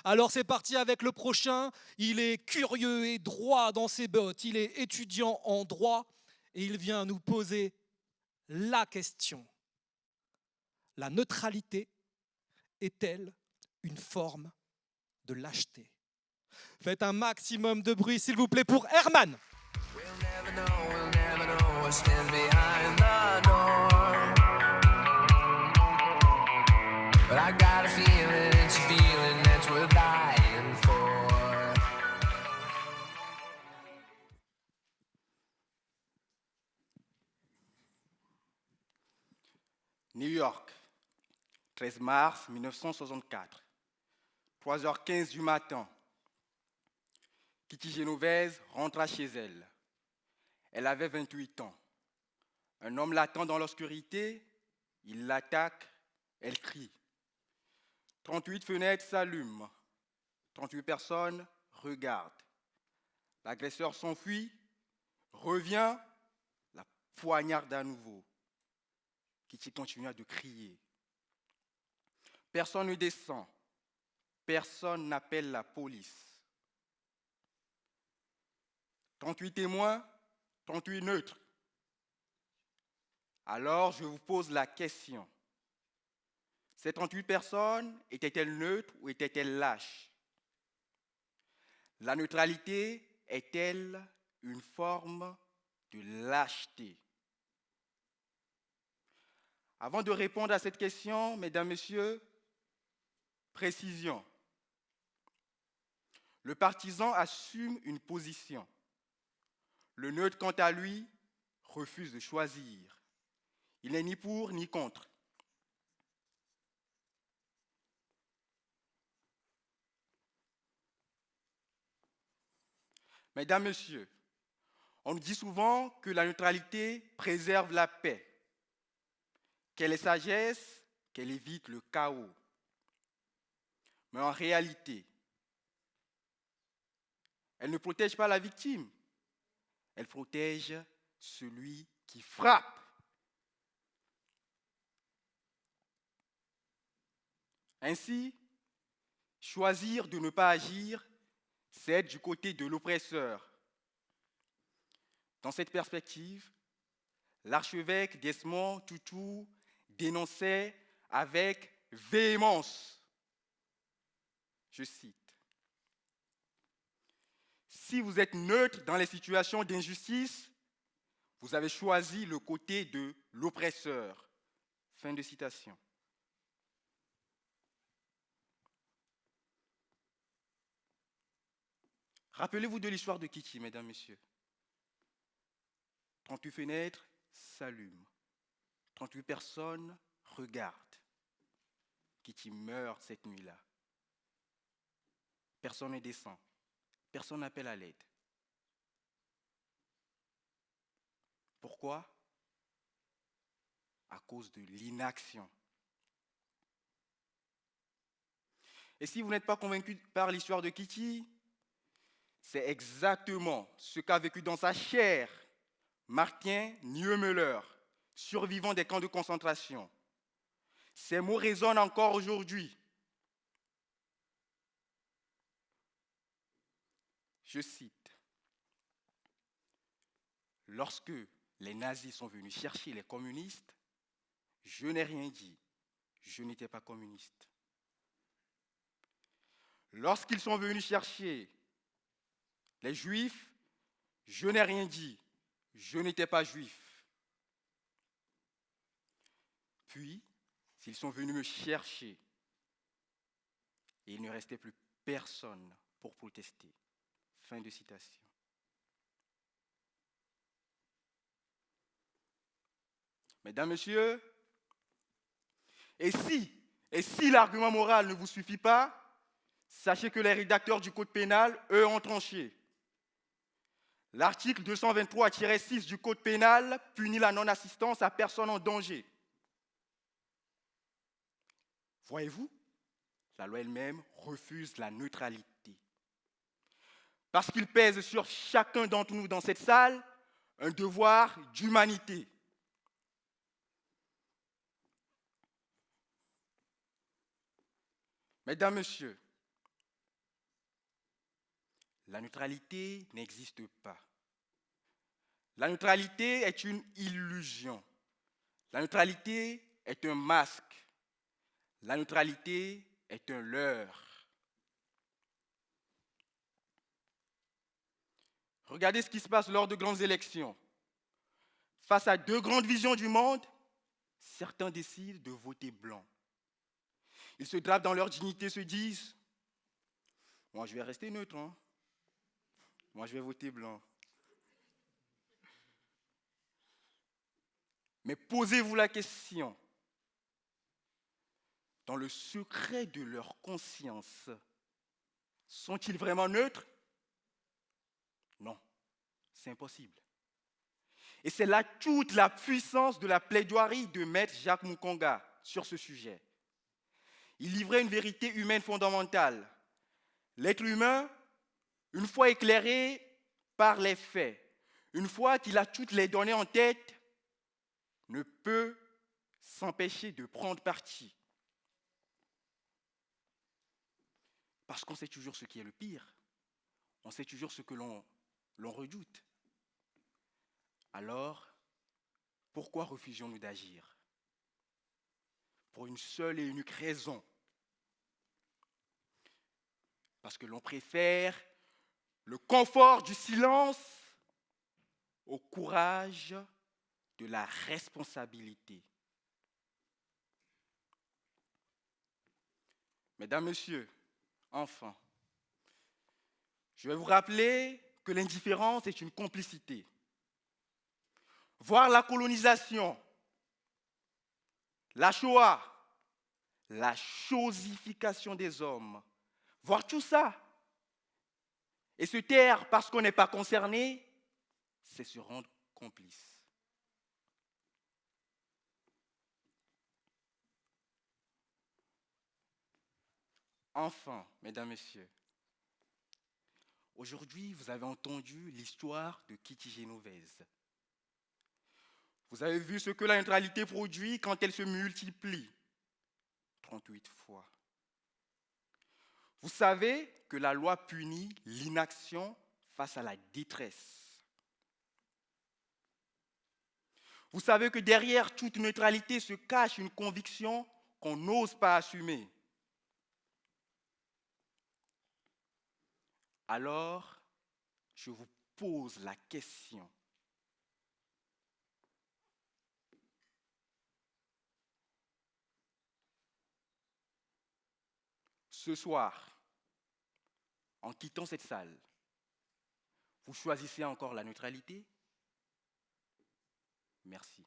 Alors c'est parti avec le prochain. Il est curieux et droit dans ses bottes. Il est étudiant en droit et il vient nous poser la question. La neutralité est-elle une forme de lâcheté? Faites un maximum de bruit, s'il vous plaît, pour Herman. We'll never know what stands behind the door. But I got a feeling, it's a feeling that's worth dying for. New York, 13 mars 1964, 3h15 du matin. Kitty Genovese rentra chez elle. Elle avait 28 ans. Un homme l'attend dans l'obscurité, il l'attaque, elle crie. 38 fenêtres s'allument, 38 personnes regardent. L'agresseur s'enfuit, revient, la poignarde à nouveau. Kitty continua de crier. Personne ne descend, personne n'appelle la police. 38 témoins, 38 neutres. Alors je vous pose la question. Ces 38 personnes étaient-elles neutres ou étaient-elles lâches? La neutralité est-elle une forme de lâcheté? Avant de répondre à cette question, mesdames, messieurs, précision. Le partisan assume une position. Le neutre, quant à lui, refuse de choisir. Il n'est ni pour ni contre. Mesdames, Messieurs, on nous dit souvent que la neutralité préserve la paix, qu'elle est sagesse, qu'elle évite le chaos. Mais en réalité, elle ne protège pas la victime, elle protège celui qui frappe. Ainsi, choisir de ne pas agir, c'est être du côté de l'oppresseur. Dans cette perspective, l'archevêque Desmond Tutu dénonçait avec véhémence, je cite, « Si vous êtes neutre dans les situations d'injustice, vous avez choisi le côté de l'oppresseur. » Fin de citation. Rappelez-vous de l'histoire de Kitty, mesdames, messieurs. 38 fenêtres s'allument. 38 personnes regardent. Kitty meurt cette nuit-là. Personne ne descend. Personne n'appelle à l'aide. Pourquoi? À cause de l'inaction. Et si vous n'êtes pas convaincu par l'histoire de Kitty, c'est exactement ce qu'a vécu dans sa chair Martin Niemöller, survivant des camps de concentration. Ces mots résonnent encore aujourd'hui. Je cite, « Lorsque les nazis sont venus chercher les communistes, je n'ai rien dit, je n'étais pas communiste. Lorsqu'ils sont venus chercher les juifs, je n'ai rien dit, je n'étais pas juif. Puis, s'ils sont venus me chercher, il ne restait plus personne pour protester. » Fin de citation. Mesdames, Messieurs, et si l'argument moral ne vous suffit pas, sachez que les rédacteurs du Code pénal, eux, ont tranché. L'article 223-6 du Code pénal punit la non-assistance à personne en danger. Voyez-vous, la loi elle-même refuse la neutralité. Parce qu'il pèse sur chacun d'entre nous dans cette salle un devoir d'humanité. Mesdames, Messieurs, La neutralité n'existe pas. La neutralité est une illusion. La neutralité est un masque. La neutralité est un leurre. Regardez ce qui se passe lors de grandes élections. Face à deux grandes visions du monde, certains décident de voter blanc. Ils se drapent dans leur dignité, se disent « Moi, je vais rester neutre. Hein. Moi, je vais voter blanc. » Mais posez-vous la question, dans le secret de leur conscience, sont-ils vraiment neutres? Non, c'est impossible. Et c'est là toute la puissance de la plaidoirie de Maître Jacques Mukonga sur ce sujet. Il livrait une vérité humaine fondamentale. L'être humain, une fois éclairé par les faits, une fois qu'il a toutes les données en tête, ne peut s'empêcher de prendre parti. Parce qu'on sait toujours ce qui est le pire. On sait toujours ce que l'on redoute. Alors, pourquoi refusions-nous d'agir? Pour une seule et unique raison. Parce que l'on préfère le confort du silence au courage de la responsabilité. Mesdames, Messieurs, enfants, je vais vous rappeler que l'indifférence est une complicité. Voir la colonisation, la Shoah, la chosification des hommes, voir tout ça et se taire parce qu'on n'est pas concerné, c'est se rendre complice. Enfin, mesdames, messieurs, aujourd'hui, vous avez entendu l'histoire de Kitty Genovese. Vous avez vu ce que la neutralité produit quand elle se multiplie. 38 fois. Vous savez que la loi punit l'inaction face à la détresse. Vous savez que derrière toute neutralité se cache une conviction qu'on n'ose pas assumer. Alors, je vous pose la question. Ce soir, en quittant cette salle, vous choisissez encore la neutralité? Merci.